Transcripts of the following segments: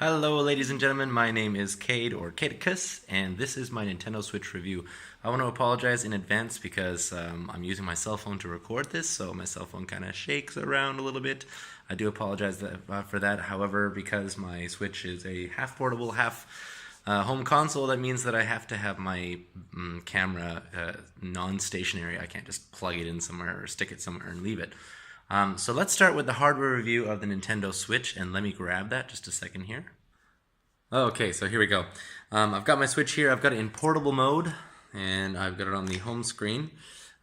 Hello ladies and gentlemen, my name is Cade or Cadicus, and this is my Nintendo Switch review. I want to apologize in advance because I'm using my cell phone to record this, so my cell phone kind of shakes around a little bit. I do apologize for that. However, because my Switch is a half portable, half home console, that means that I have to have my camera non-stationary. I can't just plug it in somewhere or stick it somewhere and leave it. So let's start with the hardware review of the Nintendo Switch, and let me grab that just a second here. Okay, so here we go. I've got my Switch here. I've got it in portable mode, and I've got it on the home screen.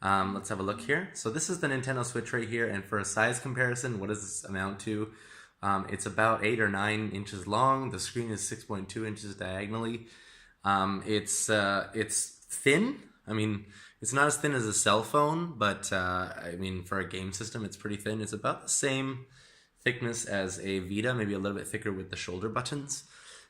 Let's have a look here. So this is the Nintendo Switch right here, and for a size comparison, what does this amount to? It's about 8 or 9 inches long. The screen is 6.2 inches diagonally. It's thin. I mean, it's not as thin as a cell phone, but I mean, for a game system, it's pretty thin. It's about the same thickness as a Vita, maybe a little bit thicker with the shoulder buttons.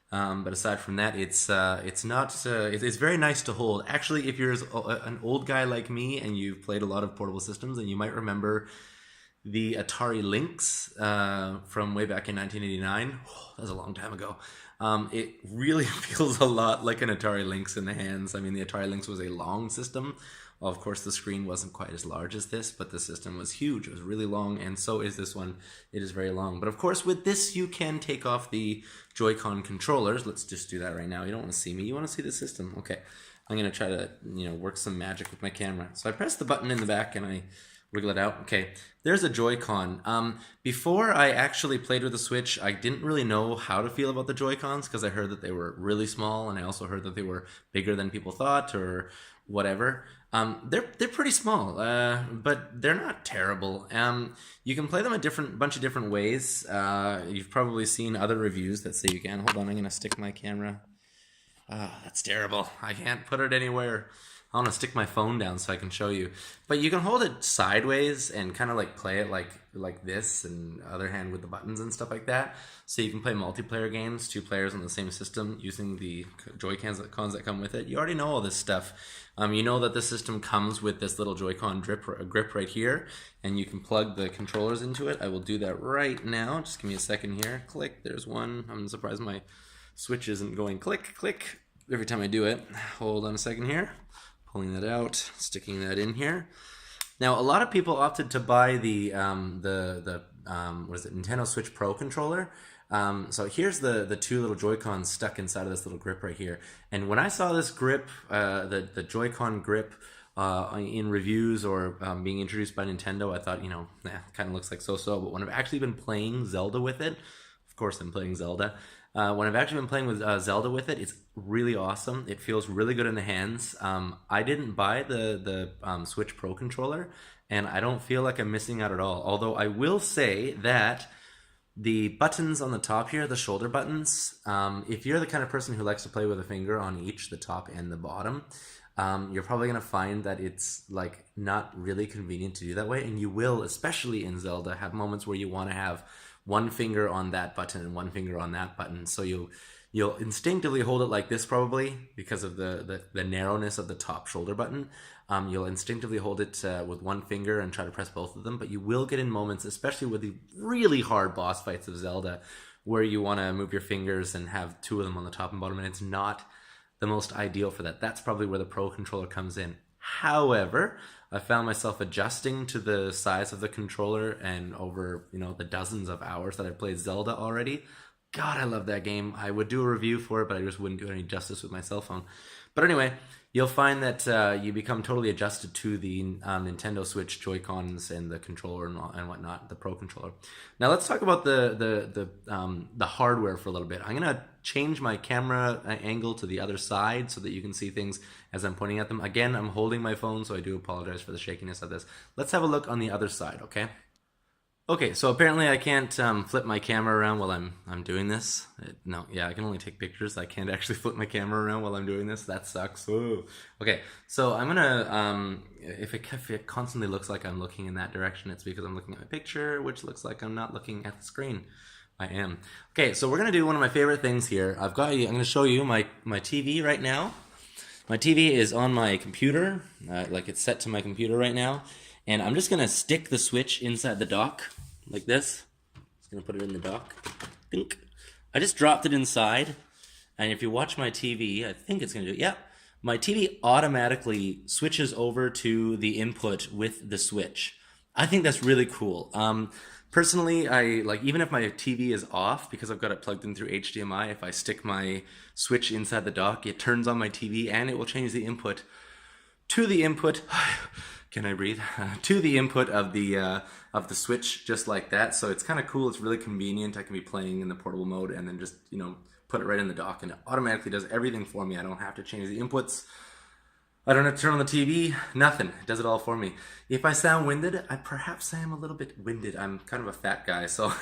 But aside from that, it's very nice to hold. Actually, if you're an old guy like me and you've played a lot of portable systems, then you might remember the Atari Lynx from way back in 1989. Oh, that was a long time ago. It really feels a lot like an Atari Lynx in the hands. I mean, the Atari Lynx was a long system. Of course, the screen wasn't quite as large as this, but the system was huge. It was really long, and so is this one. It is very long. But of course, with this, you can take off the Joy-Con controllers. Let's just do that right now. You don't want to see me. You want to see the system. Okay. I'm going to try to, work some magic with my camera. So I press the button in the back, and I wiggle it out. Okay, there's a Joy-Con. Before I actually played with the Switch, I didn't really know how to feel about the Joy-Cons because I heard that they were really small, and I also heard that they were bigger than people thought or whatever. They're pretty small, but they're not terrible. You can play them a bunch of different ways. You've probably seen other reviews that say you can. Hold on, I'm gonna stick my camera. That's terrible. I can't put it anywhere. I want to stick my phone down so I can show you. But you can hold it sideways and kind of like play it like this, and other hand with the buttons and stuff like that. So you can play multiplayer games, 2 players on the same system using the Joy-Cons that come with it. You already know all this stuff. You know that the system comes with this little Joy-Con grip right here, and you can plug the controllers into it. I will do that right now. Just give me a second here. Click. There's one. I'm surprised my Switch isn't going click, click every time I do it. Hold on a second here. Pulling that out, sticking that in here. Now, a lot of people opted to buy the Nintendo Switch Pro controller. So here's the 2 little Joy-Cons stuck inside of this little grip right here. And when I saw this grip, the Joy-Con grip in reviews or being introduced by Nintendo, I thought, kind of looks like so-so. But when I've actually been playing Zelda with it, of course I'm playing Zelda. When I've actually been playing with Zelda with it, it's really awesome. It feels really good in the hands. I didn't buy the Switch Pro controller, and I don't feel like I'm missing out at all. Although I will say that the buttons on the top here, the shoulder buttons, if you're the kind of person who likes to play with a finger on each, the top and the bottom, you're probably going to find that it's like not really convenient to do that way. And you will, especially in Zelda, have moments where you want to have one finger on that button and one finger on that button. So you'll instinctively hold it like this probably because of the narrowness of the top shoulder button. You'll instinctively hold it with one finger and try to press both of them, but you will get in moments, especially with the really hard boss fights of Zelda, where you want to move your fingers and have 2 of them on the top and bottom, and it's not the most ideal for that. That's probably where the Pro controller comes in. However, I found myself adjusting to the size of the controller, and over the dozens of hours that I've played Zelda already, God, I love that game. I would do a review for it, but I just wouldn't do any justice with my cell phone. But anyway, you'll find that you become totally adjusted to the Nintendo Switch Joy-Cons and the controller and whatnot, the Pro controller. Now let's talk about the hardware for a little bit. I'm gonna change my camera angle to the other side so that you can see things as I'm pointing at them. Again, I'm holding my phone, so I do apologize for the shakiness of this. Let's have a look on the other side, okay? Okay, so apparently I can't flip my camera around while I'm doing this. I can only take pictures. I can't actually flip my camera around while I'm doing this. That sucks. Ooh. Okay, so I'm gonna, if it constantly looks like I'm looking in that direction, it's because I'm looking at my picture, which looks like I'm not looking at the screen. I am. Okay, so we're gonna do one of my favorite things here. I'm gonna show you my TV right now. My TV is on my computer, like it's set to my computer right now. And I'm just going to stick the Switch inside the dock, like this. Just going to put it in the dock. Dink. I just dropped it inside, and if you watch my TV, I think it's going to do it. Yeah, my TV automatically switches over to the input with the switch. I think that's really cool. Personally, I like even if my TV is off because I've got it plugged in through HDMI. If I stick my switch inside the dock, it turns on my TV and it will change the input to the input. Can I breathe? To the input of the switch, just like that. So it's kind of cool. It's really convenient. I can be playing in the portable mode and then just put it right in the dock, and it automatically does everything for me. I don't have to change the inputs. I don't have to turn on the TV. Nothing. It does it all for me. If I sound winded, I perhaps am a little bit winded. I'm kind of a fat guy, so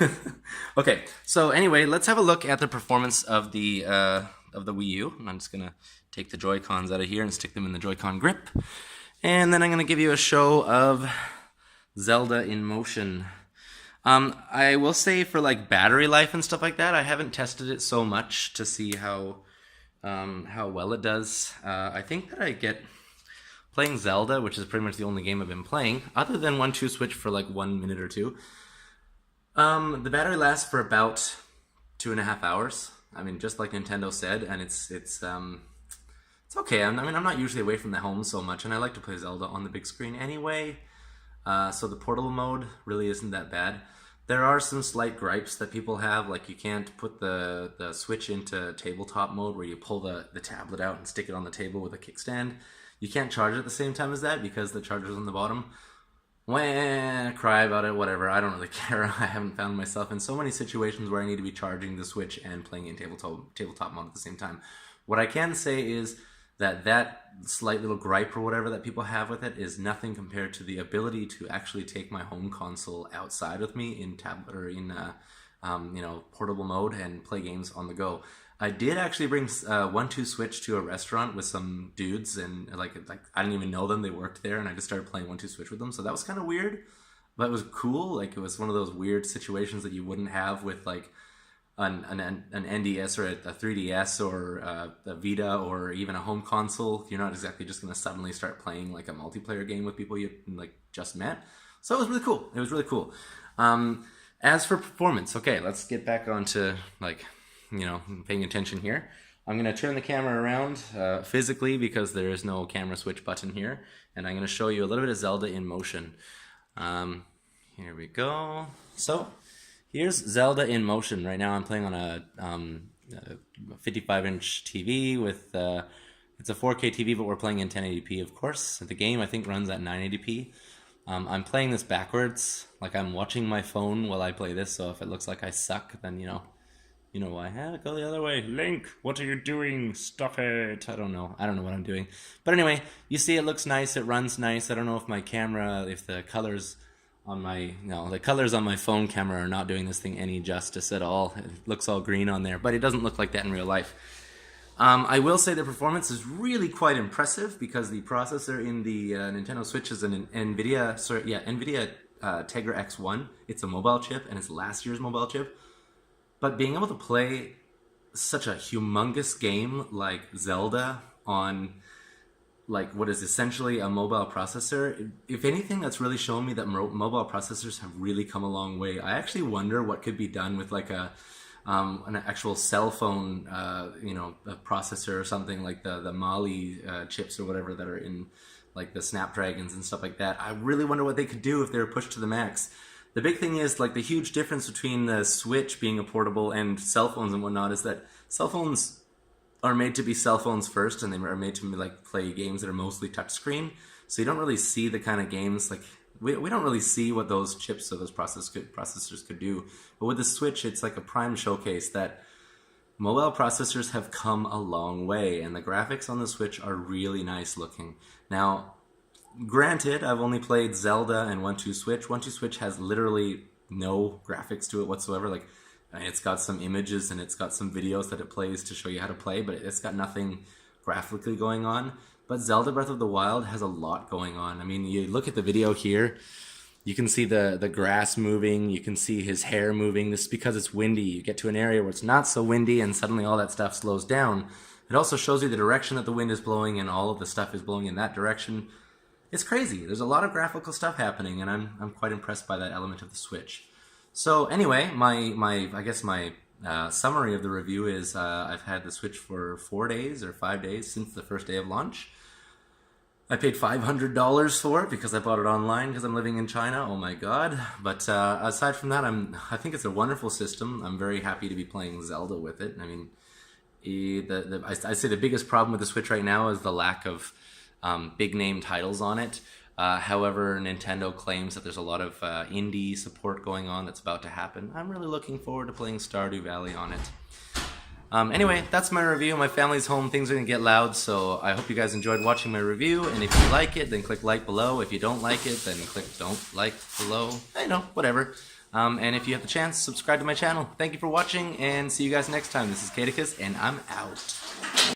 okay. So anyway, let's have a look at the performance of the Wii U. I'm just gonna take the Joy-Cons out of here and stick them in the Joy-Con grip. And then I'm going to give you a show of Zelda in motion. I will say for like battery life and stuff like that, I haven't tested it so much to see how well it does. I think that I get playing Zelda, which is pretty much the only game I've been playing, other than 1-2 Switch for like 1 minute or two. The battery lasts for about 2.5 hours. I mean, just like Nintendo said, and it's okay. I'm not usually away from the home so much, and I like to play Zelda on the big screen anyway. So the portable mode really isn't that bad. There are some slight gripes that people have, like you can't put the Switch into tabletop mode where you pull the tablet out and stick it on the table with a kickstand. You can't charge it at the same time as that because the charger's on the bottom. Wah, cry about it, whatever. I don't really care. I haven't found myself in so many situations where I need to be charging the Switch and playing in tabletop mode at the same time. What I can say is that slight little gripe or whatever that people have with it is nothing compared to the ability to actually take my home console outside with me in tablet or in portable mode and play games on the go. I did actually bring 1-2 Switch to a restaurant with some dudes, and like I didn't even know them. They worked there, and I just started playing 1-2 Switch with them. So that was kind of weird, but it was cool. Like it was one of those weird situations that you wouldn't have with like an NDS or a 3DS or a Vita or even a home console. You're not exactly just going to suddenly start playing like a multiplayer game with people you like just met. So it was really cool. It was really cool. As for performance, okay, let's get back onto like, paying attention here. I'm going to turn the camera around physically because there is no camera switch button here. And I'm going to show you a little bit of Zelda in motion. Here we go. So here's Zelda in motion. Right now I'm playing on a 55-inch TV with, it's a 4K TV, but we're playing in 1080p, of course. The game, I think, runs at 980p. I'm playing this backwards, like I'm watching my phone while I play this, so if it looks like I suck, then, you know why. Go the other way. Link, what are you doing? Stop it. I don't know what I'm doing. But anyway, you see it looks nice, it runs nice. I don't know if my camera, if the colors on the colors on my phone camera are not doing this thing any justice at all. It looks all green on there, but it doesn't look like that in real life. I will say the performance is really quite impressive because the processor in the Nintendo Switch is an NVIDIA Tegra X1. It's a mobile chip, and it's last year's mobile chip. But being able to play such a humongous game like Zelda on like what is essentially a mobile processor, if anything, that's really shown me that mobile processors have really come a long way. I actually wonder what could be done with like an actual cell phone, a processor or something like the Mali chips or whatever that are in like the Snapdragons and stuff like that. I really wonder what they could do if they were pushed to the max. The big thing is like the huge difference between the Switch being a portable and cell phones and whatnot is that cell phones are made to be cell phones first, and they are made to like play games that are mostly touchscreen. So you don't really see the kind of games like we don't really see what those chips or those processors could do. But with the Switch, it's like a prime showcase that mobile processors have come a long way, and the graphics on the Switch are really nice looking. Now, granted, I've only played Zelda and 1-2 Switch. 1-2 Switch has literally no graphics to it whatsoever. Like, it's got some images and it's got some videos that it plays to show you how to play, but it's got nothing graphically going on. But Zelda Breath of the Wild has a lot going on. I mean, you look at the video here, you can see the grass moving, you can see his hair moving. This is because it's windy. You get to an area where it's not so windy and suddenly all that stuff slows down. It also shows you the direction that the wind is blowing, and all of the stuff is blowing in that direction. It's crazy. There's a lot of graphical stuff happening, and I'm quite impressed by that element of the Switch. So anyway, my Summary of the review is I've had the Switch for 4 days or 5 days since the first day of launch. I paid $500 for it because I bought it online because I'm living in China. Oh my god. But aside from that, I think it's a wonderful system. I'm very happy to be playing Zelda with it. I mean, I'd say the biggest problem with the Switch right now is the lack of big name titles on it. However, Nintendo claims that there's a lot of indie support going on that's about to happen. I'm really looking forward to playing Stardew Valley on it. Anyway, that's my review. My family's home. Things are going to get loud, so I hope you guys enjoyed watching my review. And if you like it, then click like below. If you don't like it, then click don't like below. I know, whatever. And if you have the chance, subscribe to my channel. Thank you for watching, and see you guys next time. This is Caedicus, and I'm out.